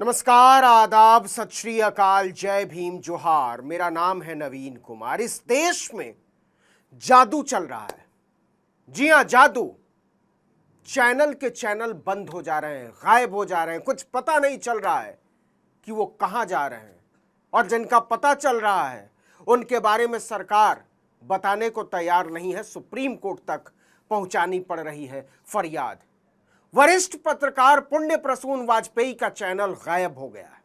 नमस्कार, आदाब, सत श्री अकाल, जय भीम, जोहार। मेरा नाम है नवीन कुमार। इस देश में जादू चल रहा है। जी हां, जादू। चैनल के चैनल बंद हो जा रहे हैं, गायब हो जा रहे हैं। कुछ पता नहीं चल रहा है कि वो कहां जा रहे हैं, और जिनका पता चल रहा है उनके बारे में सरकार बताने को तैयार नहीं है। सुप्रीम कोर्ट तक पहुंचानी पड़ रही है फरियाद। वरिष्ठ पत्रकार पुण्य प्रसून वाजपेयी का चैनल गायब हो गया है।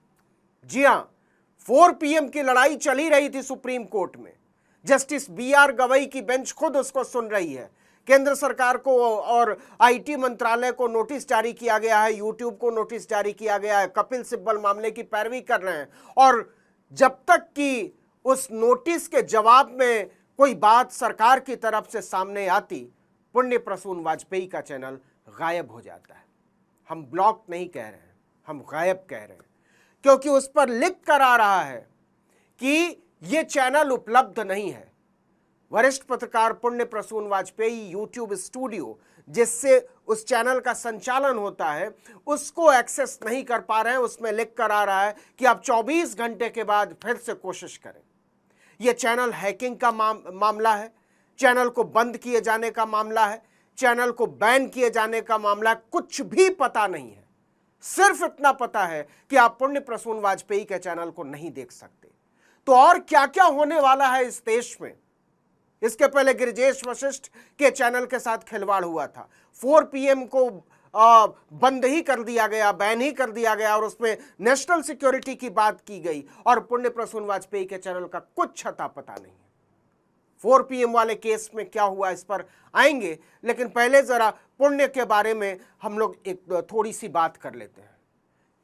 जी हां, 4 PM की लड़ाई चली रही थी सुप्रीम कोर्ट में। जस्टिस BR गवई की बेंच खुद उसको सुन रही है। केंद्र सरकार को और IT मंत्रालय को नोटिस जारी किया गया है, यूट्यूब को नोटिस जारी किया गया है। कपिल सिब्बल मामले की पैरवी कर रहे हैं, और जब तक कि उस नोटिस के जवाब में कोई बात सरकार की तरफ से सामने आती, पुण्य प्रसून वाजपेयी का चैनल गायब हो जाता है। हम ब्लॉक नहीं कह रहे हैं, हम गायब कह रहे हैं, क्योंकि उस पर लिख कर आ रहा है कि यह चैनल उपलब्ध नहीं है। वरिष्ठ पत्रकार पुण्य प्रसून वाजपेयी यूट्यूब स्टूडियो, जिससे उस चैनल का संचालन होता है, उसको एक्सेस नहीं कर पा रहे हैं। उसमें लिख कर आ रहा है कि आप 24 घंटे के बाद फिर से कोशिश करें। यह चैनल हैकिंग का मामला है, चैनल को बंद किए जाने का मामला है, चैनल को बैन किए जाने का मामला। कुछ भी पता नहीं है। सिर्फ इतना पता है कि आप पुण्य प्रसून वाजपेयी के चैनल को नहीं देख सकते। तो और क्या क्या होने वाला है इस देश में। इसके पहले गिरिजेश वशिष्ठ के चैनल के साथ खिलवाड़ हुआ था। 4 PM को बंद ही कर दिया गया, बैन ही कर दिया गया, और उसमें नेशनल सिक्योरिटी की बात की गई, और पुण्य प्रसून वाजपेयी के चैनल का कुछ अता पता नहीं। 4 PM वाले केस में क्या हुआ, इस पर आएंगे, लेकिन पहले जरा पुण्य के बारे में हम लोग एक थोड़ी सी बात कर लेते हैं।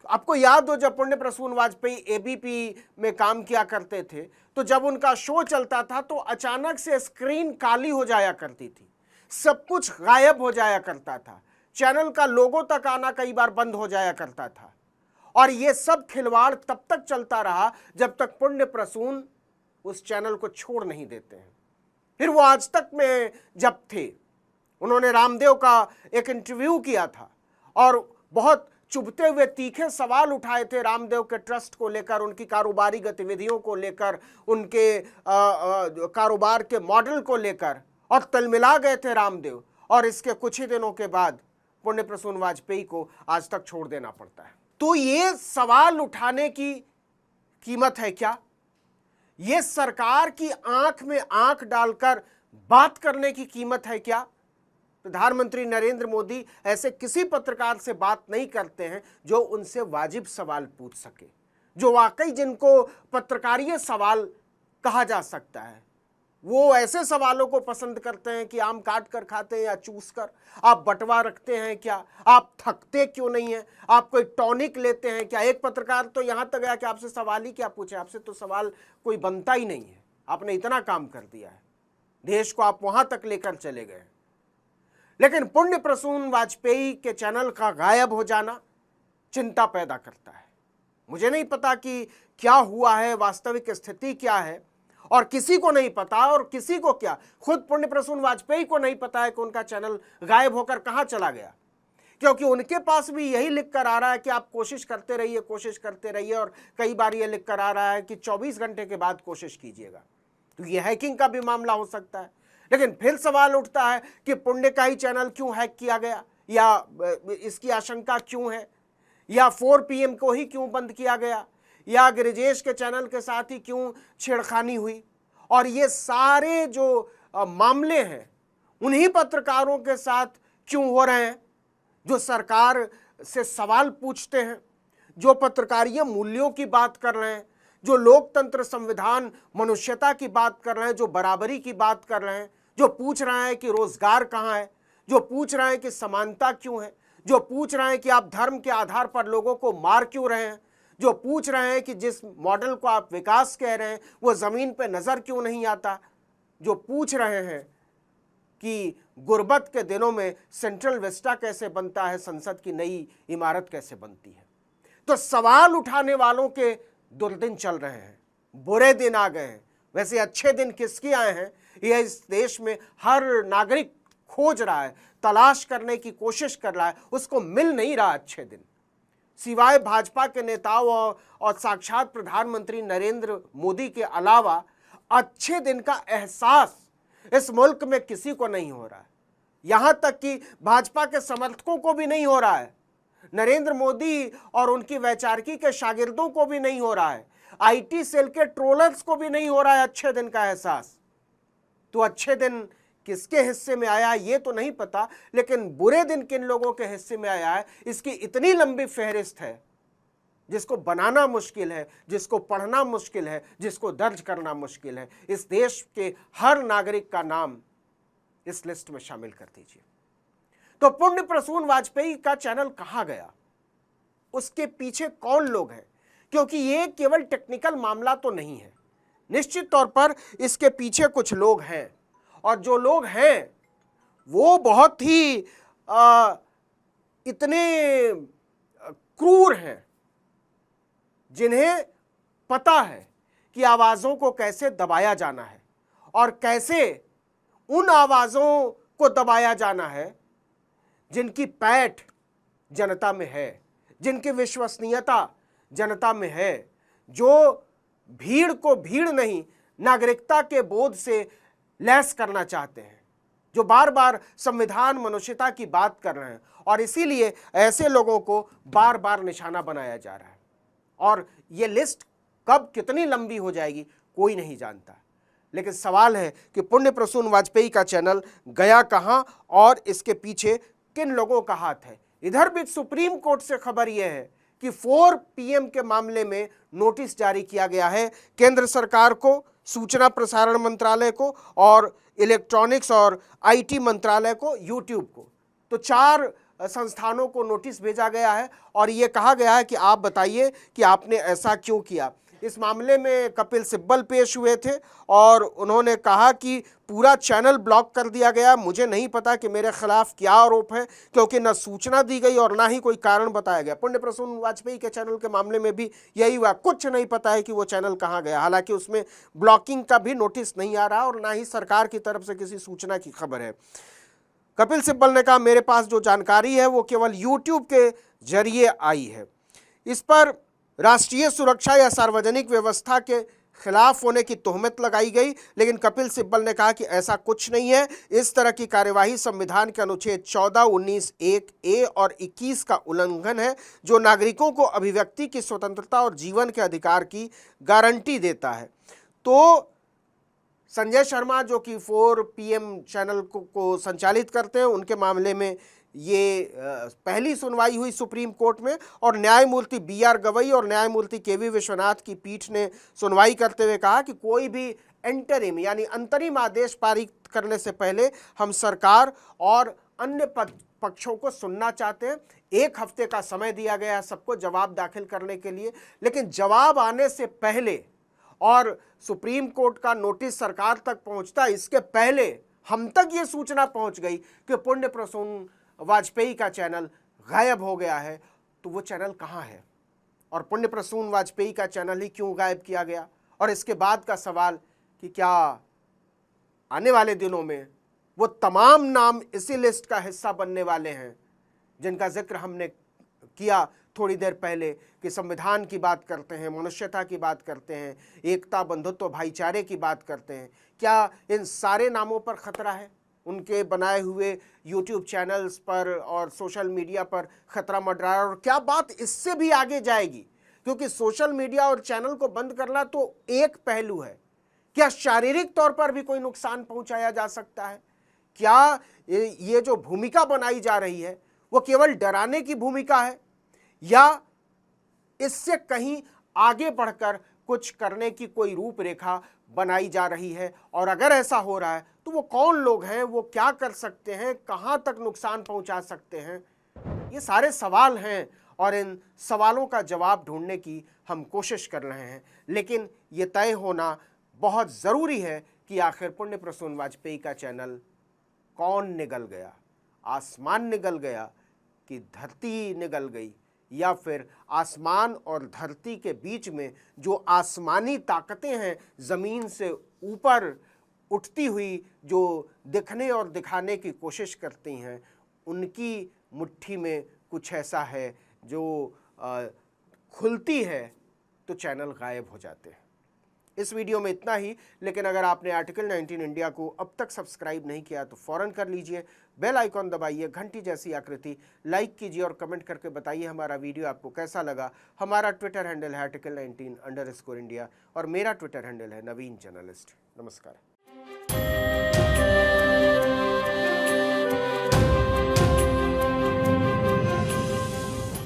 आपको याद हो, जब पुण्य प्रसून वाजपेयी ABP में काम किया करते थे, तो जब उनका शो चलता था तो अचानक से स्क्रीन काली हो जाया करती थी, सब कुछ गायब हो जाया करता था, चैनल का लोगो तक आना कई बार बंद हो जाया करता था। और ये सब खिलवाड़ तब तक चलता रहा जब तक पुण्य प्रसून उस चैनल को छोड़ नहीं देते हैं। फिर वो आज तक में जब थे, उन्होंने रामदेव का एक इंटरव्यू किया था, और बहुत चुभते हुए तीखे सवाल उठाए थे रामदेव के ट्रस्ट को लेकर, उनकी कारोबारी गतिविधियों को लेकर, उनके कारोबार के मॉडल को लेकर, और तलमिला गए थे रामदेव। और इसके कुछ ही दिनों के बाद पुण्य प्रसून वाजपेयी को आज तक छोड़ देना पड़ता है। तो ये सवाल उठाने की कीमत है क्या? ये सरकार की आंख में आंख डालकर बात करने की कीमत है क्या? प्रधानमंत्री नरेंद्र मोदी ऐसे किसी पत्रकार से बात नहीं करते हैं जो उनसे वाजिब सवाल पूछ सके, जो वाकई जिनको पत्रकारीय सवाल कहा जा सकता है। वो ऐसे सवालों को पसंद करते हैं कि आम काट कर खाते हैं या चूस कर, आप बंटवा रखते हैं क्या, आप थकते क्यों नहीं हैं, आप कोई टॉनिक लेते हैं क्या। एक पत्रकार तो यहां तक गया कि आपसे सवाल ही क्या पूछे, आपसे तो सवाल कोई बनता ही नहीं है, आपने इतना काम कर दिया है, देश को आप वहां तक लेकर चले गए। लेकिन पुण्य प्रसून वाजपेयी के चैनल का गायब हो जाना चिंता पैदा करता है। मुझे नहीं पता कि क्या हुआ है, वास्तविक स्थिति क्या है, और किसी को नहीं पता, और किसी को क्या, खुद पुण्य प्रसून वाजपेयी को नहीं पता है कि उनका चैनल गायब होकर कहां चला गया। क्योंकि उनके पास भी यही लिख कर आ रहा है कि आप कोशिश करते रहिए, कोशिश करते रहिए, और कई बार यह लिख कर आ रहा है कि 24 घंटे के बाद कोशिश कीजिएगा। तो यह हैकिंग का भी मामला हो सकता है। लेकिन फिर सवाल उठता है कि पुण्य का ही चैनल क्यों हैक किया गया, या इसकी आशंका क्यों है, या 4 PM को ही क्यों बंद किया गया, या गिरिजेश के चैनल के साथ ही क्यों छेड़खानी हुई। और ये सारे जो मामले हैं उन्हीं पत्रकारों के साथ क्यों हो रहे हैं जो सरकार से सवाल पूछते हैं, जो पत्रकारीय मूल्यों की बात कर रहे हैं, जो लोकतंत्र, संविधान, मनुष्यता की बात कर रहे हैं, जो बराबरी की बात कर रहे हैं, जो पूछ रहे हैं कि रोजगार कहाँ है, जो पूछ रहे हैं कि समानता क्यों है, जो पूछ रहे हैं कि आप धर्म के आधार पर लोगों को मार क्यों रहे हैं, जो पूछ रहे हैं कि जिस मॉडल को आप विकास कह रहे हैं वो जमीन पे नजर क्यों नहीं आता, जो पूछ रहे हैं कि गुर्बत के दिनों में सेंट्रल विस्टा कैसे बनता है, संसद की नई इमारत कैसे बनती है। तो सवाल उठाने वालों के दुर्दिन चल रहे हैं, बुरे दिन आ गए हैं। वैसे अच्छे दिन किसके आए हैं, यह इस देश में हर नागरिक खोज रहा है, तलाश करने की कोशिश कर रहा है, उसको मिल नहीं रहा अच्छे दिन। सिवाय भाजपा के नेताओं और साक्षात प्रधानमंत्री नरेंद्र मोदी के अलावा अच्छे दिन का एहसास इस मुल्क में किसी को नहीं हो रहा है। यहां तक कि भाजपा के समर्थकों को भी नहीं हो रहा है, नरेंद्र मोदी और उनकी वैचारिकी के शागिर्दों को भी नहीं हो रहा है, आईटी सेल के ट्रोलर्स को भी नहीं हो रहा है अच्छे दिन का एहसास। तो अच्छे दिन किसके हिस्से में आया ये तो नहीं पता, लेकिन बुरे दिन किन लोगों के हिस्से में आया है इसकी इतनी लंबी फहरिस्त है जिसको बनाना मुश्किल है, जिसको पढ़ना मुश्किल है, जिसको दर्ज करना मुश्किल है। इस देश के हर नागरिक का नाम इस लिस्ट में शामिल कर दीजिए। तो पुण्य प्रसून वाजपेयी का चैनल कहां गया, उसके पीछे कौन लोग हैं? क्योंकि ये केवल टेक्निकल मामला तो नहीं है, निश्चित तौर पर इसके पीछे कुछ लोग हैं, और जो लोग हैं वो बहुत ही इतने क्रूर हैं जिन्हें पता है कि आवाज़ों को कैसे दबाया जाना है और कैसे उन आवाज़ों को दबाया जाना है जिनकी पैठ जनता में है, जिनकी विश्वसनीयता जनता में है, जो भीड़ को भीड़ नहीं नागरिकता के बोध से लैस करना चाहते हैं, जो बार बार संविधान मनुष्यता की बात कर रहे हैं, और इसीलिए ऐसे लोगों को बार बार निशाना बनाया जा रहा है। और ये लिस्ट कब कितनी लंबी हो जाएगी कोई नहीं जानता, लेकिन सवाल है कि पुण्य प्रसून वाजपेयी का चैनल गया कहां और इसके पीछे किन लोगों का हाथ है। इधर भी सुप्रीम कोर्ट से खबर यह है कि 4 PM के मामले में नोटिस जारी किया गया है केंद्र सरकार को, सूचना प्रसारण मंत्रालय को और इलेक्ट्रॉनिक्स और IT मंत्रालय को, यूट्यूब को। तो 4 संस्थानों को नोटिस भेजा गया है और ये कहा गया है कि आप बताइए कि आपने ऐसा क्यों किया। इस मामले में कपिल सिब्बल पेश हुए थे और उन्होंने कहा कि पूरा चैनल ब्लॉक कर दिया गया, मुझे नहीं पता कि मेरे खिलाफ क्या आरोप है, क्योंकि न सूचना दी गई और ना ही कोई कारण बताया गया। पुण्य प्रसून वाजपेयी के चैनल के मामले में भी यही हुआ, कुछ नहीं पता है कि वो चैनल कहाँ गया, हालांकि उसमें ब्लॉकिंग का भी नोटिस नहीं आ रहा और ना ही सरकार की तरफ से किसी सूचना की खबर है। कपिल सिब्बल ने कहा मेरे पास जो जानकारी है वो केवल यूट्यूब के जरिए आई है। इस पर राष्ट्रीय सुरक्षा या सार्वजनिक व्यवस्था के खिलाफ होने की तोहमत लगाई गई, लेकिन कपिल सिब्बल ने कहा कि ऐसा कुछ नहीं है। इस तरह की कार्यवाही संविधान के अनुच्छेद 14, 19, 1A और 21 का उल्लंघन है, जो नागरिकों को अभिव्यक्ति की स्वतंत्रता और जीवन के अधिकार की गारंटी देता है। तो संजय शर्मा जो कि 4 PM चैनल को संचालित करते हैं, उनके मामले में ये पहली सुनवाई हुई सुप्रीम कोर्ट में, और न्यायमूर्ति BR गवई और न्यायमूर्ति KV विश्वनाथ की पीठ ने सुनवाई करते हुए कहा कि कोई भी एंटरिम यानी अंतरिम आदेश पारित करने से पहले हम सरकार और अन्य पक्षों को सुनना चाहते हैं। 1 हफ्ते का समय दिया गया है सबको जवाब दाखिल करने के लिए, लेकिन जवाब आने से पहले और सुप्रीम कोर्ट का नोटिस सरकार तक पहुंचता, इसके पहले हम तक ये सूचना पहुंच गई कि पुण्य प्रसून वाजपेयी का चैनल गायब हो गया है। तो वो चैनल कहाँ है और पुण्य प्रसून वाजपेयी का चैनल ही क्यों गायब किया गया? और इसके बाद का सवाल कि क्या आने वाले दिनों में वो तमाम नाम इसी लिस्ट का हिस्सा बनने वाले हैं जिनका जिक्र हमने किया थोड़ी देर पहले कि संविधान की बात करते हैं, मनुष्यता की बात करते हैं, एकता, बंधुत्व, भाईचारे की बात करते हैं। क्या इन सारे नामों पर खतरा है? उनके बनाए हुए यूट्यूब चैनल्स पर और सोशल मीडिया पर खतरा मंडरा रहा है? और क्या बात इससे भी आगे जाएगी? क्योंकि सोशल मीडिया और चैनल को बंद करना तो एक पहलू है, क्या शारीरिक तौर पर भी कोई नुकसान पहुंचाया जा सकता है? क्या ये जो भूमिका बनाई जा रही है वो केवल डराने की भूमिका है या इससे कहीं आगे बढ़कर कुछ करने की कोई रूपरेखा बनाई जा रही है? और अगर ऐसा हो रहा है तो वो कौन लोग हैं, वो क्या कर सकते हैं, कहां तक नुकसान पहुंचा सकते हैं? ये सारे सवाल हैं और इन सवालों का जवाब ढूंढने की हम कोशिश कर रहे हैं, लेकिन ये तय होना बहुत ज़रूरी है कि आखिर पुण्य प्रसून वाजपेयी का चैनल कौन निगल गया? आसमान निगल गया कि धरती निगल गई, या फिर आसमान और धरती के बीच में जो आसमानी ताकतें हैं, ज़मीन से ऊपर उठती हुई जो दिखने और दिखाने की कोशिश करती हैं, उनकी मुट्ठी में कुछ ऐसा है जो खुलती है तो चैनल गायब हो जाते हैं। इस वीडियो में इतना ही, लेकिन अगर आपने आर्टिकल 19 इंडिया को अब तक सब्सक्राइब नहीं किया तो फौरन कर लीजिए, बेल आइकॉन दबाइए, घंटी जैसी आकृति, लाइक कीजिए और कमेंट करके बताइए हमारा वीडियो आपको कैसा लगा। हमारा ट्विटर हैंडल है article19_India और मेरा ट्विटर हैंडल है नवीन जर्नलिस्ट। नमस्कार।